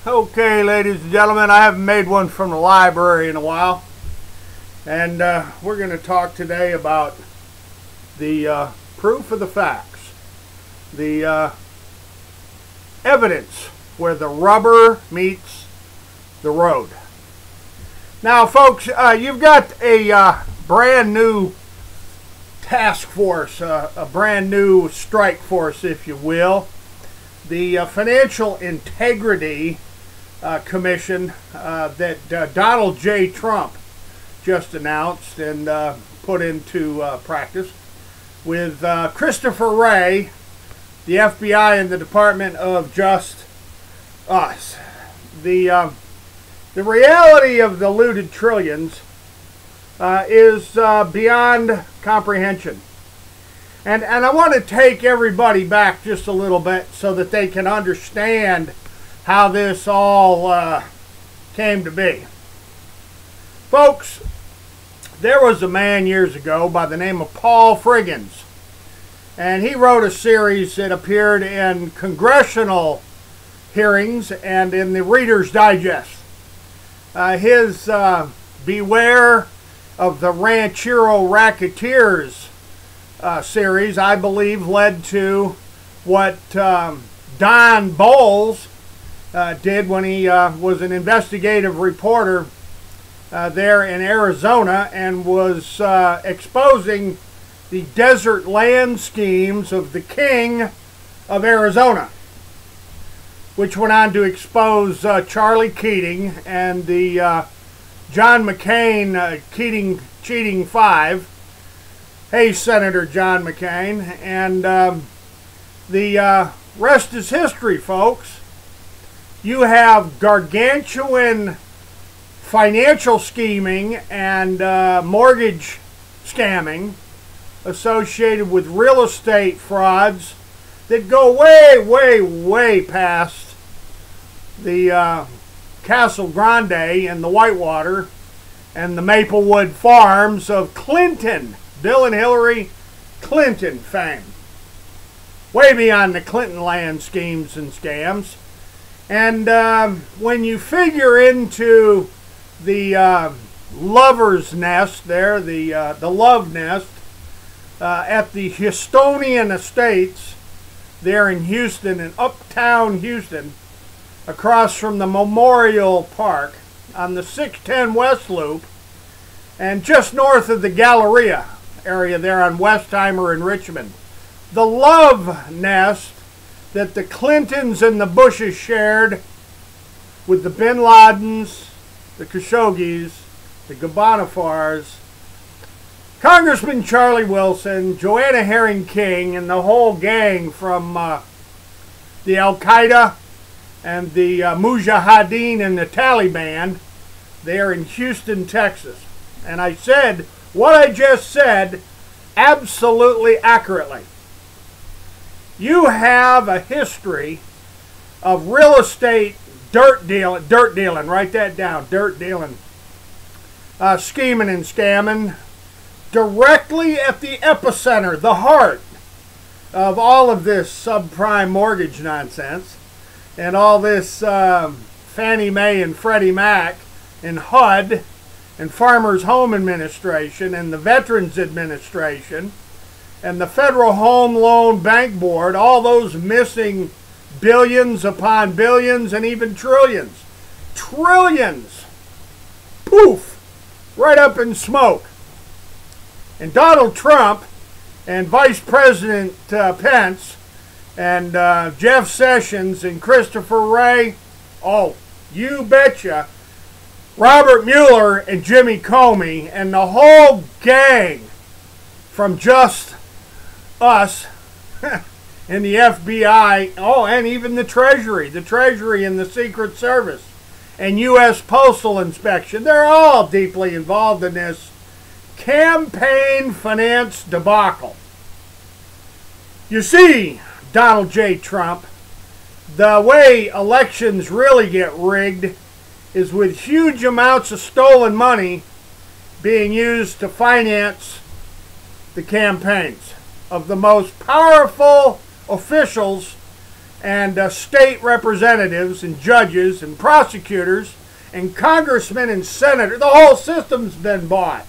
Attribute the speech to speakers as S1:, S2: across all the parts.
S1: Okay, ladies and gentlemen, I haven't made one from the library in a while. And we're going to talk today about the proof of the facts. The evidence where the rubber meets the road. Now, folks, you've got a brand new task force, a brand new strike force, if you will. The Financial Integrity Commission that Donald J. Trump just announced and put into practice with Christopher Wray, the FBI, and the Department of Justice. The reality of the looted trillions is beyond comprehension. And I want to take everybody back just a little bit so that they can understand how this all came to be. Folks, there was a man years ago by the name of Paul Friggins, and he wrote a series that appeared in congressional hearings and in the Reader's Digest. His Beware of the Ranchero Racketeers series, I believe, led to what Don Bowles did when he was an investigative reporter there in Arizona and was exposing the desert land schemes of the king of Arizona, which went on to expose Charlie Keating and the John McCain cheating five. Hey, Senator John McCain. And the rest is history, folks. You have gargantuan financial scheming and mortgage scamming associated with real estate frauds that go way past the Castle Grande and the Whitewater and the Maplewood farms of Clinton, Bill and Hillary Clinton fame. Way beyond the Clinton land schemes and scams. And when you figure into the lover's nest there, the love nest at the Houstonian Estates there in Houston, in uptown Houston, across from the Memorial Park on the 610 West Loop, and just north of the Galleria area there on Westheimer and Richmond. The love nest that the Clintons and the Bushes shared with the Bin Ladens, the Khashoggis, the Gabanafars, Congressman Charlie Wilson, Joanna Herring King, and the whole gang from the Al-Qaeda and the Mujahideen and the Taliban there in Houston, Texas. And I said what I just said absolutely accurately. You have a history of real estate dirt dealing, write that down, dirt dealing, scheming and scamming, directly at the epicenter, the heart of all of this subprime mortgage nonsense and all this Fannie Mae and Freddie Mac and HUD and Farmers Home Administration and the Veterans Administration and the Federal Home Loan Bank Board, all those missing billions upon billions and even trillions. Trillions! Poof! Right up in smoke. And Donald Trump and Vice President Pence and Jeff Sessions and Christopher Wray, oh, you betcha, Robert Mueller and Jimmy Comey and the whole gang from Just Us and the FBI, oh, and even the Treasury and the Secret Service and U.S. Postal Inspection, they're all deeply involved in this campaign finance debacle. You see, Donald J. Trump, the way elections really get rigged is with huge amounts of stolen money being used to finance the campaigns of the most powerful officials and state representatives and judges and prosecutors and congressmen and senators. The whole system's been bought.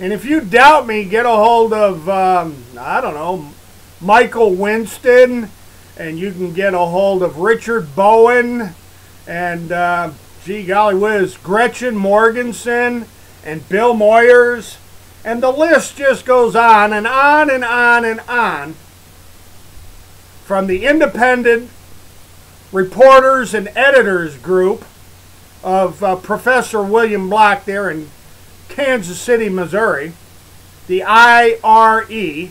S1: And if you doubt me, get a hold of, I don't know, Michael Winston, and you can get a hold of Richard Bowen, and, gee golly whiz, Gretchen Morgensen, and Bill Moyers, and the list just goes on and on and on and on. From the independent reporters and editors group of Professor William Block there in Kansas City, Missouri, the IRE,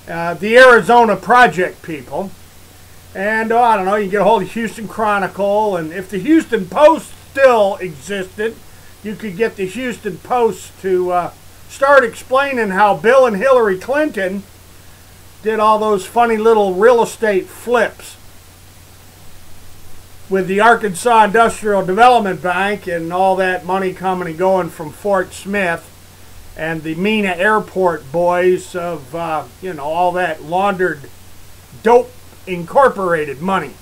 S1: the Arizona Project people, and I don't know, you can get a hold of Houston Chronicle, and if the Houston Post still existed, you could get the Houston Post to start explaining how Bill and Hillary Clinton did all those funny little real estate flips with the Arkansas Industrial Development Bank and all that money coming and going from Fort Smith and the Mena Airport boys of, all that laundered dope incorporated money.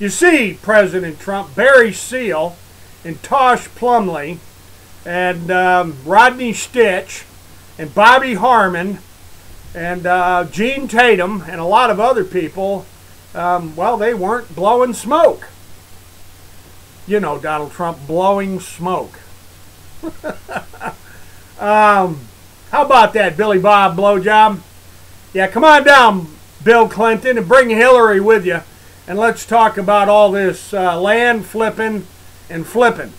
S1: You see, President Trump, Barry Seal and Tosh Plumlee and Rodney Stitch and Bobby Harmon and Gene Tatum and a lot of other people, well, they weren't blowing smoke. You know, Donald Trump blowing smoke. How about that, Billy Bob blowjob? Yeah, come on down, Bill Clinton, and bring Hillary with you, and let's talk about all this land flipping and flipping.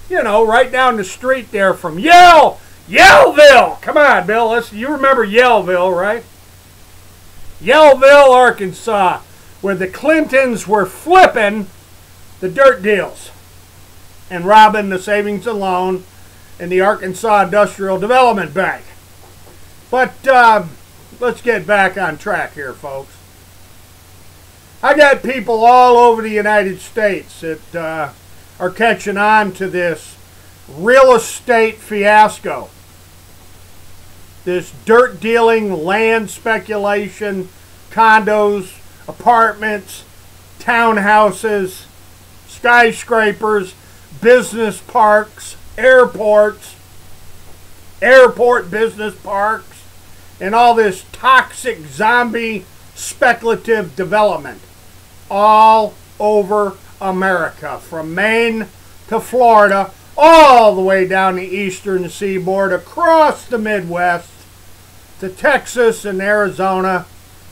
S1: You know, right down the street there from Yellville. Come on, Bill. You remember Yellville, right? Yellville, Arkansas, where the Clintons were flipping the dirt deals and robbing the savings and loan and the Arkansas Industrial Development Bank. But let's get back on track here, folks. I got people all over the United States that are catching on to this real estate fiasco. This dirt dealing, land speculation, condos, apartments, townhouses, skyscrapers, business parks, airports, airport business parks, and all this toxic zombie speculative development all over America, from Maine to Florida, all the way down the eastern seaboard, across the Midwest to Texas and Arizona,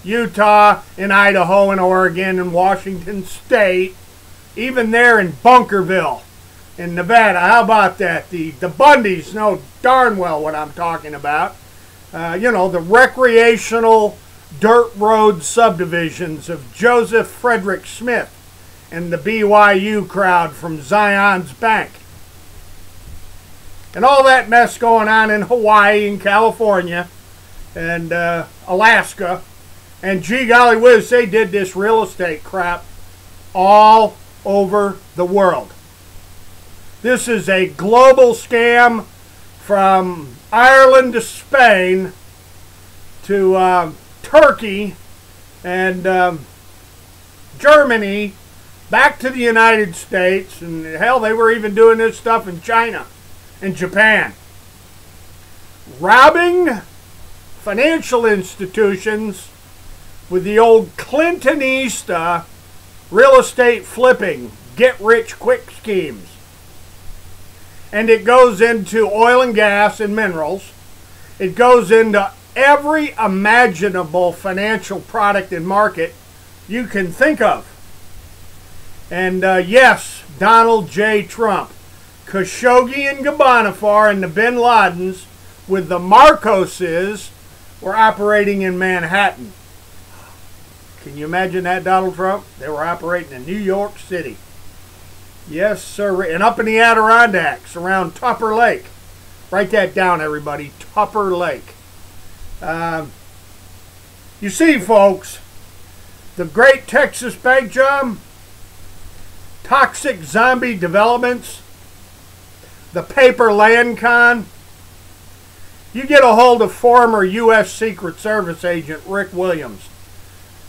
S1: Utah and Idaho and Oregon and Washington State, even there in Bunkerville in Nevada. How about that? The Bundys know darn well what I'm talking about. The recreational dirt road subdivisions of Joseph Frederick Smith and the BYU crowd from Zion's Bank. And all that mess going on in Hawaii and California and Alaska. And gee golly whiz, they did this real estate crap all over the world. This is a global scam from Ireland to Spain to Turkey and Germany, back to the United States, and hell, they were even doing this stuff in China and Japan. Robbing financial institutions with the old Clintonista real estate flipping, get-rich-quick schemes. And it goes into oil and gas and minerals. It goes into every imaginable financial product and market you can think of. And yes, Donald J. Trump, Khashoggi and Ghazanfar and the Bin Ladens with the Marcoses were operating in Manhattan. Can you imagine that, Donald Trump? They were operating in New York City. Yes, sir. And up in the Adirondacks around Tupper Lake. Write that down, everybody. Tupper Lake. You see, folks, the great Texas bank job, toxic zombie developments, the paper land con. You get a hold of former U.S. Secret Service agent Rick Williams.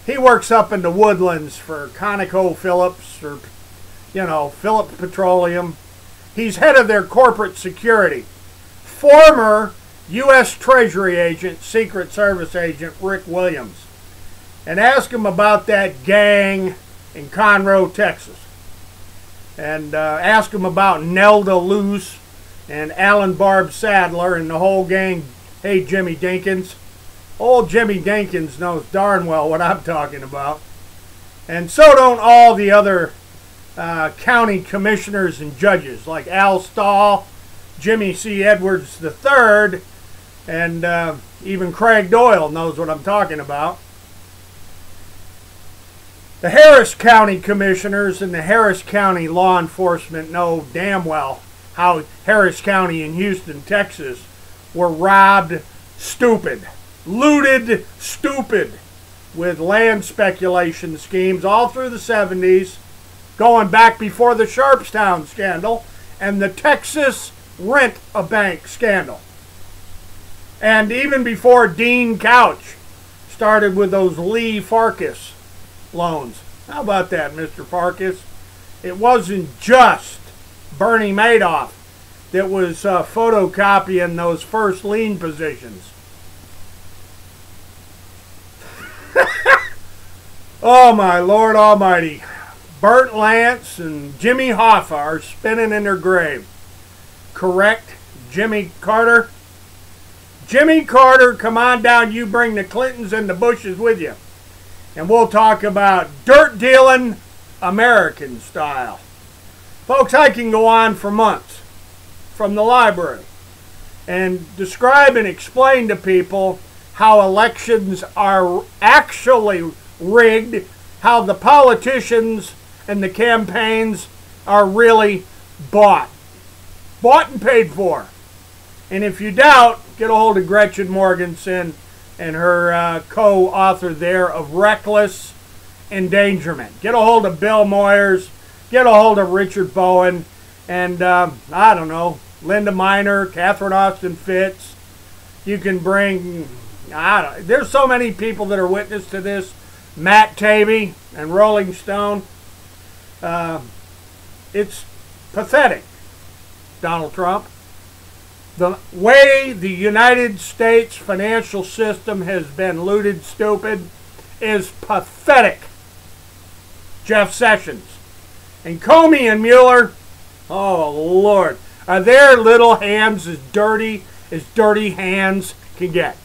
S1: He works up in the Woodlands for ConocoPhillips or, Phillips Petroleum. He's head of their corporate security. Former U.S. Treasury agent, Secret Service agent Rick Williams. And ask him about that gang in Conroe, Texas. And ask him about Nelda Luce and Alan Barb Sadler and the whole gang. Hey, Jimmy Dinkins. Old Jimmy Dinkins knows darn well what I'm talking about. And so don't all the other county commissioners and judges like Al Stahl, Jimmy C. Edwards III, and even Craig Doyle knows what I'm talking about. The Harris County commissioners and the Harris County law enforcement know damn well how Harris County in Houston, Texas were robbed stupid, looted stupid with land speculation schemes all through the 70s, going back before the Sharpstown scandal and the Texas Rent-A-Bank scandal. And even before Dean Couch started with those Lee Farkas loans. How about that, Mr. Farkas? It wasn't just Bernie Madoff that was photocopying those first lien positions. Oh my Lord Almighty. Burt Lance and Jimmy Hoffa are spinning in their grave. Correct, Jimmy Carter? Jimmy Carter, come on down. You bring the Clintons and the Bushes with you. And we'll talk about dirt dealing American style. Folks, I can go on for months from the library and describe and explain to people how elections are actually rigged, how the politicians and the campaigns are really bought and paid for. And if you doubt, get a hold of Gretchen Morgensen and her co-author there of Reckless Endangerment. Get a hold of Bill Moyers, get a hold of Richard Bowen, and I don't know, Linda Minor, Catherine Austin Fitz. You can bring, there's so many people that are witness to this. Matt Taibbi and Rolling Stone. It's pathetic, Donald Trump. The way the United States financial system has been looted stupid is pathetic. Jeff Sessions. And Comey and Mueller, oh Lord, are their little hands as dirty hands can get.